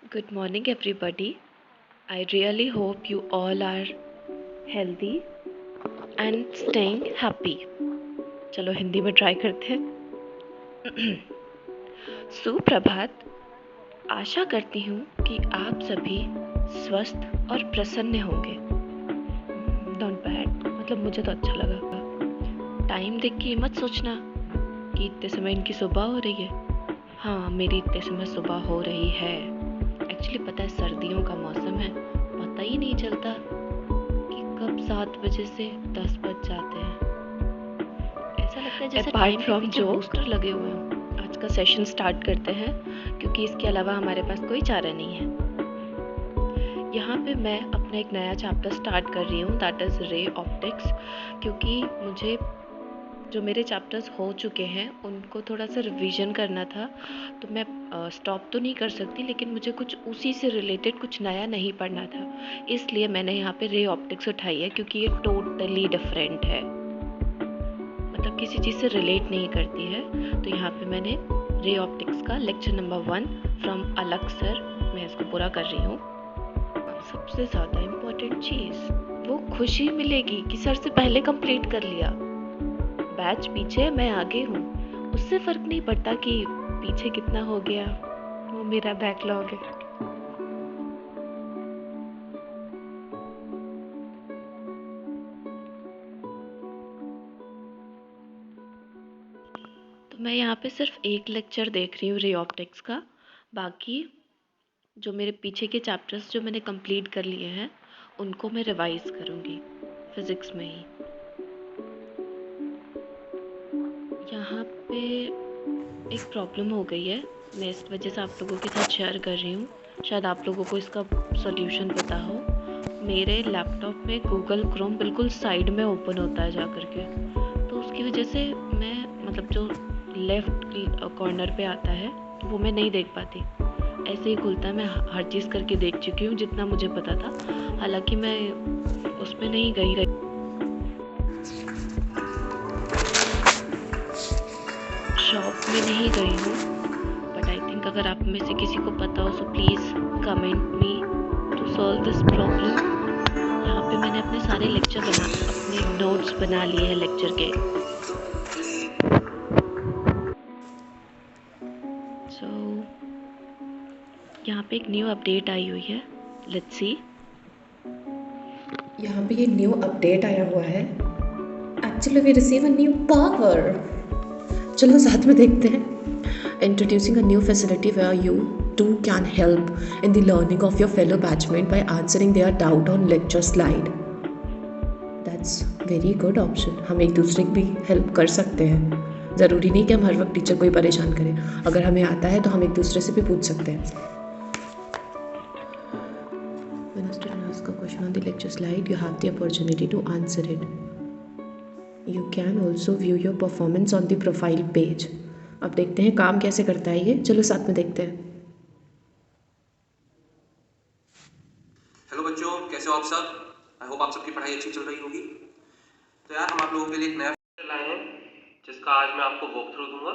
Good morning, everybody. I really hope you all are healthy and staying happy. चलो हिंदी में try करते हैं। सुप्रभात। आशा करती हूँ कि आप सभी स्वस्थ और प्रसन्न होंगे। Not bad, मतलब मुझे तो अच्छा लगा। टाइम देख के मत सोचना कि इतने समय इनकी सुबह हो रही है। हाँ, मेरी इतने समय सुबह हो रही है। एक्चुअली पता है सर्दियों का मौसम है, पता ही नहीं चलता कि कब 7 बजे से 10 बज जाते हैं। ऐसा लगता है जैसे टाइम के पीछे बूस्टर लगे हुए हैं। आज का सेशन स्टार्ट करते हैं क्योंकि इसके अलावा हमारे पास कोई चारा नहीं है। यहाँ पे मैं अपना एक नया चैप्टर स्टार्ट कर रही हूँ, दैट इज़ रे ऑप्टिक्स, क्योंकि मुझे जो मेरे चैप्टर्स हो चुके हैं उनको थोड़ा सा रिवीजन करना था। तो मैं स्टॉप तो नहीं कर सकती, लेकिन मुझे कुछ उसी से रिलेटेड कुछ नया नहीं पढ़ना था, इसलिए मैंने यहाँ पे रे ऑप्टिक्स उठाई है, क्योंकि ये टोटली डिफरेंट है, मतलब किसी चीज़ से रिलेट नहीं करती है। तो यहाँ पे मैंने रे ऑप्टिक्स का लेक्चर नंबर 1 फ्रॉम अलग सर, मैं इसको पूरा कर रही हूँ। सबसे ज़्यादा इम्पोर्टेंट चीज़ वो खुशी मिलेगी कि सर से पहले कंप्लीट कर लिया। बैच पीछे मैं आगे हूँ, उससे फ़र्क नहीं पड़ता कि पीछे कितना हो गया, वो मेरा बैकलॉग है। तो मैं यहाँ पे सिर्फ एक लेक्चर देख रही हूँ रे ऑप्टिक्स का, बाकी जो मेरे पीछे के चैप्टर्स जो मैंने कंप्लीट कर लिए हैं उनको मैं रिवाइज करूँगी फिज़िक्स में ही। यहाँ पे एक प्रॉब्लम हो गई है, मैं इस वजह से आप लोगों के साथ शेयर कर रही हूँ, शायद आप लोगों को इसका सॉल्यूशन पता हो। मेरे लैपटॉप में गूगल क्रोम बिल्कुल साइड में ओपन होता है जा कर के, तो उसकी वजह से मैं मतलब जो लेफ़्ट कॉर्नर पे आता है वो मैं नहीं देख पाती, ऐसे ही खुलता है। मैं हर चीज़ करके देख चुकी हूँ जितना मुझे पता था, हालांकि मैं उसमें नहीं गई, शॉप में नहीं गई हूँ। बट आई थिंक अगर आप में से किसी को पता हो so please comment me to solve this problem. यहाँ पे मैंने अपने सारे अपने नोट्स बना लिए हैं लेक्चर के। सो यहाँ पे एक न्यू अपडेट आई हुई है, लेट्स सी। यहाँ पे ये न्यू अपडेट आया हुआ है, actually we receive a new power. चलो साथ में देखते हैं। Introducing a new facility where you too can help in the learning of your fellow batchmate by answering their doubt on lecture slide. That's very good option. हम एक दूसरे की भी हेल्प कर सकते हैं, ज़रूरी नहीं कि हम हर वक्त टीचर को ही परेशान करें। अगर हमें आता है तो हम एक दूसरे से भी पूछ सकते हैं। When a student asks a question on the lecture slide, you have the opportunity to answer it. You can also view your performance on the profile page. अब देखते हैं काम कैसे करता है ये, चलो साथ में देखते हैं। हेलो बच्चों, कैसे हो आप सब? आई होप आप सबकी पढ़ाई अच्छी चल रही होगी। तो यार हम आप लोगों के लिए एक नया फीचर लाए हैं जिसका आज मैं आपको वॉक थ्रू दूंगा।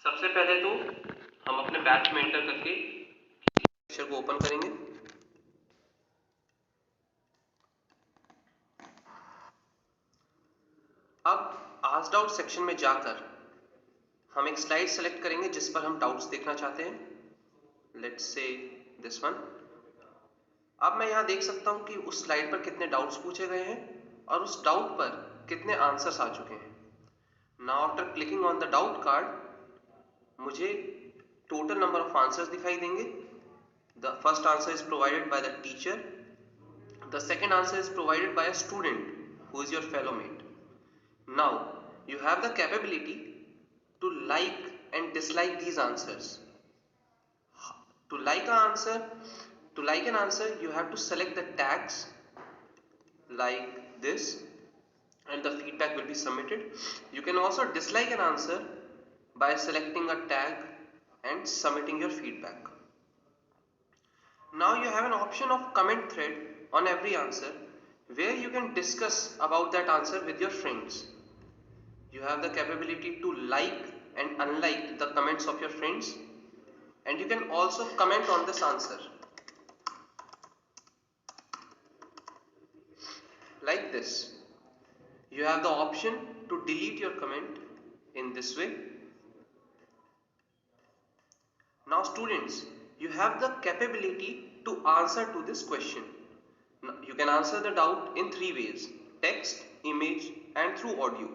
सबसे पहले तो हम अपने बैच में एंटर करके लेक्चर को ओपन करेंगे। अब आस्क डाउट सेक्शन में जाकर हम एक स्लाइड सेलेक्ट करेंगे जिस पर हम डाउट्स देखना चाहते हैं। Let's say this one. अब मैं यहाँ देख सकता हूँ कि उस स्लाइड पर कितने डाउट्स पूछे गए हैं और उस डाउट पर कितने आंसर्स आ चुके हैं। Now after clicking on the doubt card मुझे टोटल नंबर ऑफ आंसर्स दिखाई देंगे। The first answer is provided by the teacher, the second answer is provided by a student who is your fellow mate. Now you have the capability to like and dislike these answers. To like an answer, you have to select the tags like this and the feedback will be submitted. You can also dislike an answer by selecting a tag and submitting your feedback. Now you have an option of comment thread on every answer where you can discuss about that answer with your friends. You have the capability to like and unlike the comments of your friends. and you can also comment on this answer. Like this. You have the option to delete your comment in this way. Now students, you have the capability to answer to this question. You can answer the doubt in 3 ways: text, image and through audio.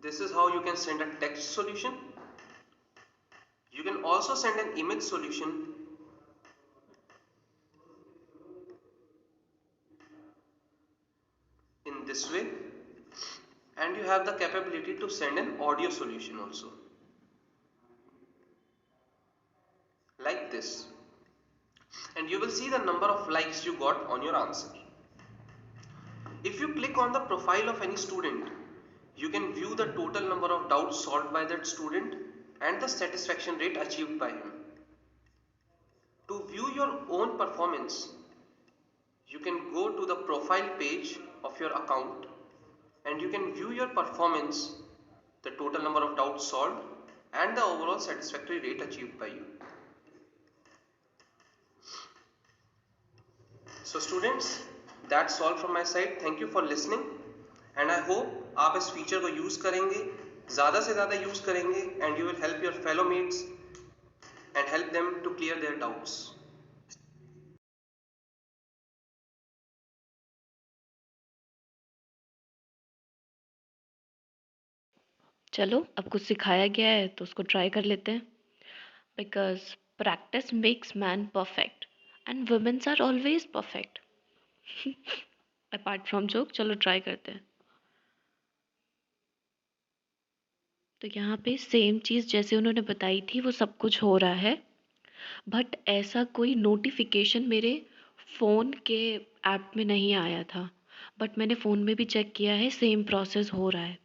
This is how you can send a text solution. You can also send an image solution in this way, and you have the capability to send an audio solution also, like this. And you will see the number of likes you got on your answer. If you click on the profile of any student, you can view the total number of doubts solved by that student and the satisfaction rate achieved by him. To view your own performance, you can go to the profile page of your account and you can view your performance, the total number of doubts solved and the overall satisfactory rate achieved by you. So students, that's all from my side. Thank you for listening and I hope आप इस feature को use करेंगे, ज़्यादा से ज़्यादा use करेंगे and you will help your fellow mates and help them to clear their doubts. चलो अब कुछ सिखाया गया है तो उसको ट्राई कर लेते हैं, because practice makes man perfect and womens are always perfect apart from joke. चलो ट्राई करते हैं। तो यहाँ पे सेम चीज़ जैसे उन्होंने बताई थी वो सब कुछ हो रहा है, बट ऐसा कोई नोटिफिकेशन मेरे फ़ोन के ऐप में नहीं आया था। बट मैंने फ़ोन में भी चेक किया है, सेम प्रोसेस हो रहा है।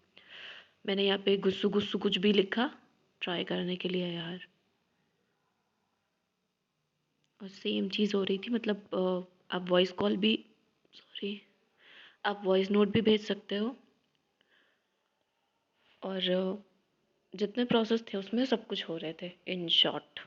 मैंने यहाँ पे गुस्सू गुस्सू कुछ भी लिखा ट्राई करने के लिए यार, और सेम चीज़ हो रही थी। मतलब आप वॉइस कॉल भी, सॉरी, आप वॉइस नोट भी भेज सकते हो, और जितने प्रोसेस थे उसमें सब कुछ हो रहे थे in short.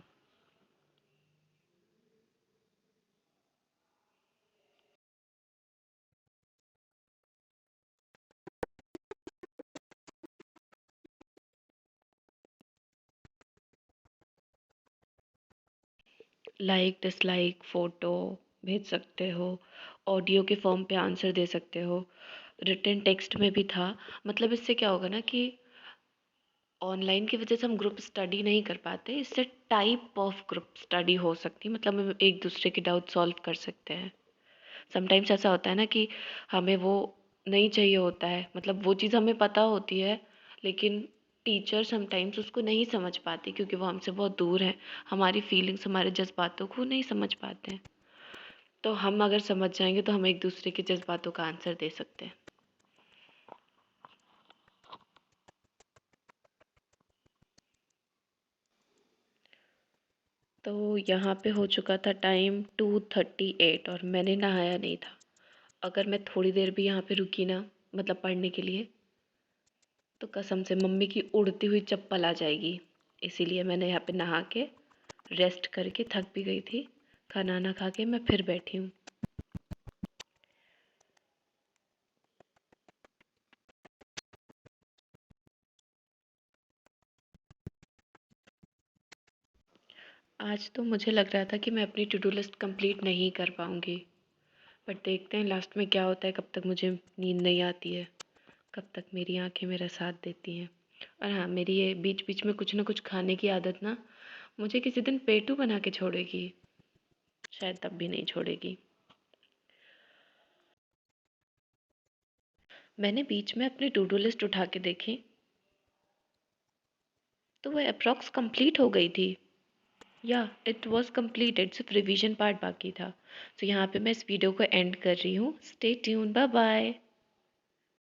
Like dislike photo भेज सकते हो, ऑडियो के फॉर्म पे आंसर दे सकते हो, रिटन टेक्स्ट में भी था। मतलब इससे क्या होगा ना कि ऑनलाइन की वजह से हम ग्रुप स्टडी नहीं कर पाते, इससे टाइप ऑफ ग्रुप स्टडी हो सकती है। मतलब हम एक दूसरे के डाउट सॉल्व कर सकते हैं। समटाइम्स ऐसा होता है ना कि हमें वो नहीं चाहिए होता है, मतलब वो चीज़ हमें पता होती है लेकिन टीचर समटाइम्स उसको नहीं समझ पाती क्योंकि वो हमसे बहुत दूर है, हमारी फीलिंग्स, हमारे जज्बातों को नहीं समझ पाते हैं। तो हम अगर समझ जाएंगे तो हम एक दूसरे के जज्बातों का आंसर दे सकते हैं। तो यहाँ पे हो चुका था टाइम 2:38 और मैंने नहाया नहीं था। अगर मैं थोड़ी देर भी यहाँ पे रुकी ना, मतलब पढ़ने के लिए, तो कसम से मम्मी की उड़ती हुई चप्पल आ जाएगी। इसीलिए मैंने यहाँ पे नहा के रेस्ट करके, थक भी गई थी, खाना ना खा के मैं फिर बैठी हूँ। आज तो मुझे लग रहा था कि मैं अपनी टू डू लिस्ट कंप्लीट नहीं कर पाऊँगी, बट देखते हैं लास्ट में क्या होता है, कब तक मुझे नींद नहीं आती है, कब तक मेरी आंखें मेरा साथ देती हैं। और हाँ, मेरी ये बीच बीच में कुछ ना कुछ खाने की आदत ना मुझे किसी दिन पेटू बना के छोड़ेगी, शायद तब भी नहीं छोड़ेगी। मैंने बीच में अपनी टू डू लिस्ट उठा के देखी तो वो अप्रॉक्स कंप्लीट हो गई थी। या इट वॉज कम्प्लीटेड, सिर्फ रिवीजन पार्ट बाकी था। तो यहाँ पे मैं इस वीडियो को एंड कर रही हूँ। Stay tune, bye bye.